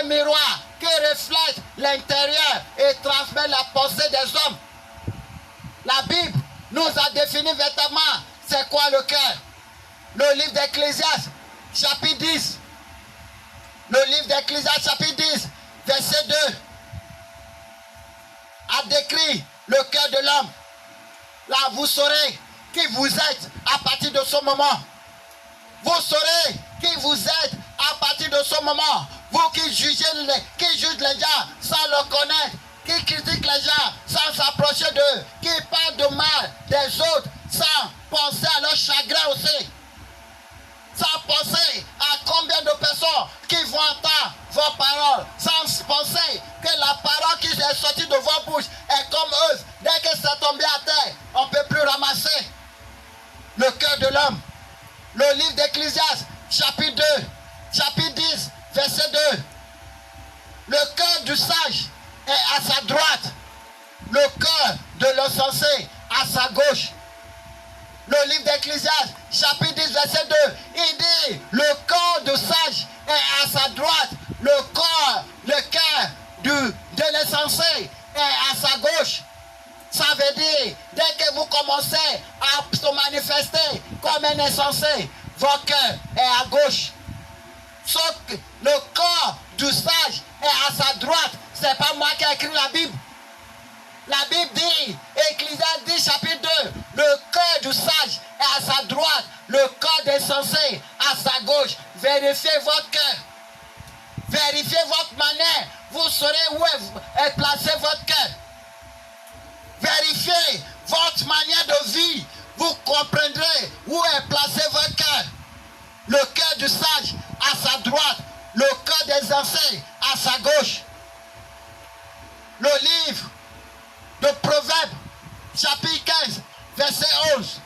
un miroir qui reflète l'intérieur et transmet la pensée des hommes. La Bible nous a défini véritablement c'est quoi le cœur. Le livre d'Ecclésiaste, chapitre 10. Le livre d'Ecclésiaste, chapitre 10, verset 2, a décrit le cœur de l'homme. Là, vous saurez qui vous êtes à partir de ce moment. Vous saurez qui vous êtes à partir de ce moment. Vous qui jugez qui jugent les gens sans le connaître, qui critiquent les gens sans s'approcher d'eux, qui parlent de mal des autres sans penser à leur chagrin aussi. Sans penser à combien de personnes qui vont entendre vos paroles, sans penser que la parole qui est sortie de vos bouches est comme eux. Dès que ça tombe à terre, on ne peut plus ramasser. Le cœur de l'homme. Le livre d'Ecclésiaste, chapitre 2, chapitre 10, verset 2. Le cœur du sage est à sa droite. Le cœur de l'insensé à sa gauche. Le livre d'Ecclésiaste, chapitre 10, verset 2, il dit, le corps du sage est à sa droite, le cœur de l'insensé est à sa gauche. Ça veut dire, dès que vous commencez à se manifester comme un insensé, votre cœur est à gauche. Sauf que le corps du sage est à sa droite. C'est pas moi qui ai écrit la Bible. La Bible dit, Ecclésiaste 10, chapitre 2, le cœur du sage est à sa droite, le corps des insensés à sa gauche. Vérifiez votre cœur. Vérifiez votre manière. Vous saurez où est placé votre cœur. Vérifiez votre manière de vie. Vous comprendrez où est placé votre cœur. Le cœur du sage à sa droite, le cœur des insensés à sa gauche. Le livre de Proverbes, chapitre 15, verset 11.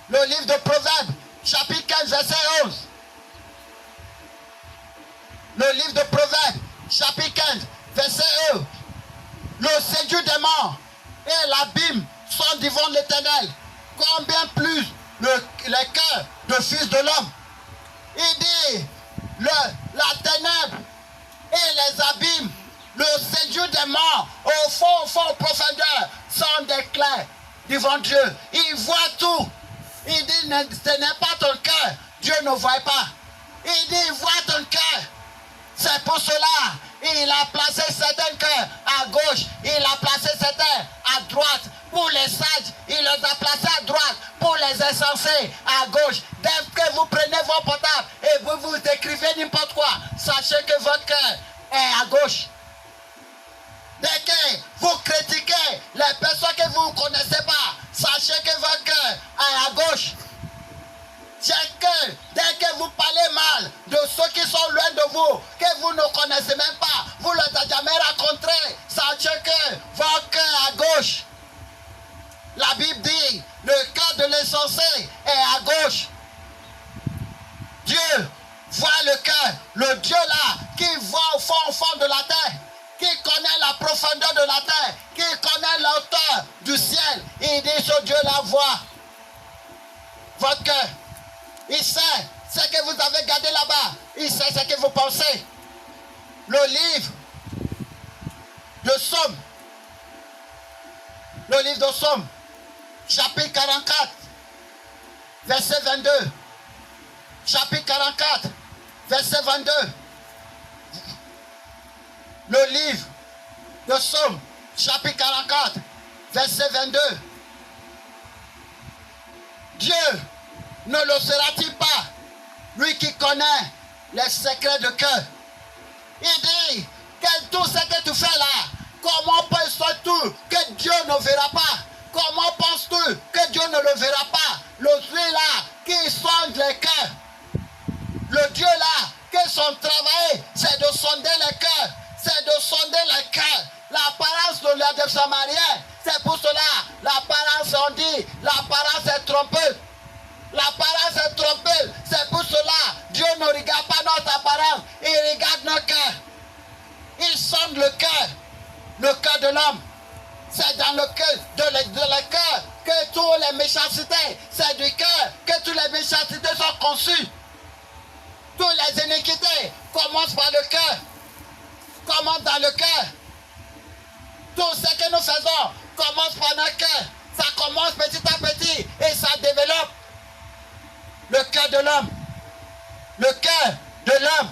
Le livre de Proverbes, chapitre 15, verset 11. Le livre de Proverbes, chapitre 15, verset 1. Le séjour des morts et l'abîme sont devant l'Éternel. Combien plus les cœurs de fils de l'homme. Il dit, la ténèbre et les abîmes, le séjour des morts, au fond, profondeur, sont des clairs devant Dieu. Il voit tout. Il dit, ce n'est pas ton cœur. Dieu ne voit pas. Il dit, il voit ton cœur. C'est pour cela, il a placé certains cœurs à gauche, il a placé certains à droite. Pour les sages, il les a placés à droite. Pour les insensés, à gauche. Dès que vous prenez vos portables et vous écrivez n'importe quoi, sachez que votre cœur est à gauche. Dès que vous critiquez les personnes que vous ne connaissez pas, sachez que votre cœur est à gauche. Dès que vous parlez mal de ceux qui sont loin de vous, que vous ne connaissez même pas, vous ne les avez jamais rencontrés, sachez que votre cœur est à gauche. La Bible dit, le cœur de l'insensé est à gauche. Dieu voit le cœur, le Dieu là, qui voit au fond de la terre, qui connaît la profondeur de la terre, qui connaît la hauteur du ciel. Il dit, ce Dieu-là voit votre cœur. Il sait ce que vous avez gardé là-bas. Il sait ce que vous pensez. Le livre de Somme. Le livre de Somme. Chapitre 44. Verset 22. Chapitre 44. Verset 22. Le livre de Somme. Chapitre 44. Verset 22. Dieu ne le sera-t-il pas, lui qui connaît les secrets de cœur? Il dit que tout ce que tu fais là, comment penses-tu que Dieu ne verra pas? Comment penses-tu que Dieu ne le verra pas? Le Dieu là qui sonde les cœurs. Le Dieu là que son travail c'est de sonder les cœurs. C'est de sonder les cœurs. L'apparence de la Samarienne, c'est pour cela l'apparence on dit, l'apparence est trompeuse. L'apparence est trompeuse. C'est pour cela Dieu ne regarde pas notre apparence. Il regarde nos cœurs. Il sonde le cœur de l'homme. C'est dans le cœur que toutes les méchancetés, c'est du cœur que toutes les méchancetés sont conçues. Toutes les iniquités commencent par le cœur. dans le cœur. Tout ce que nous faisons commence par notre cœur. Ça commence petit à petit et ça développe le cœur de l'homme. Le cœur de l'homme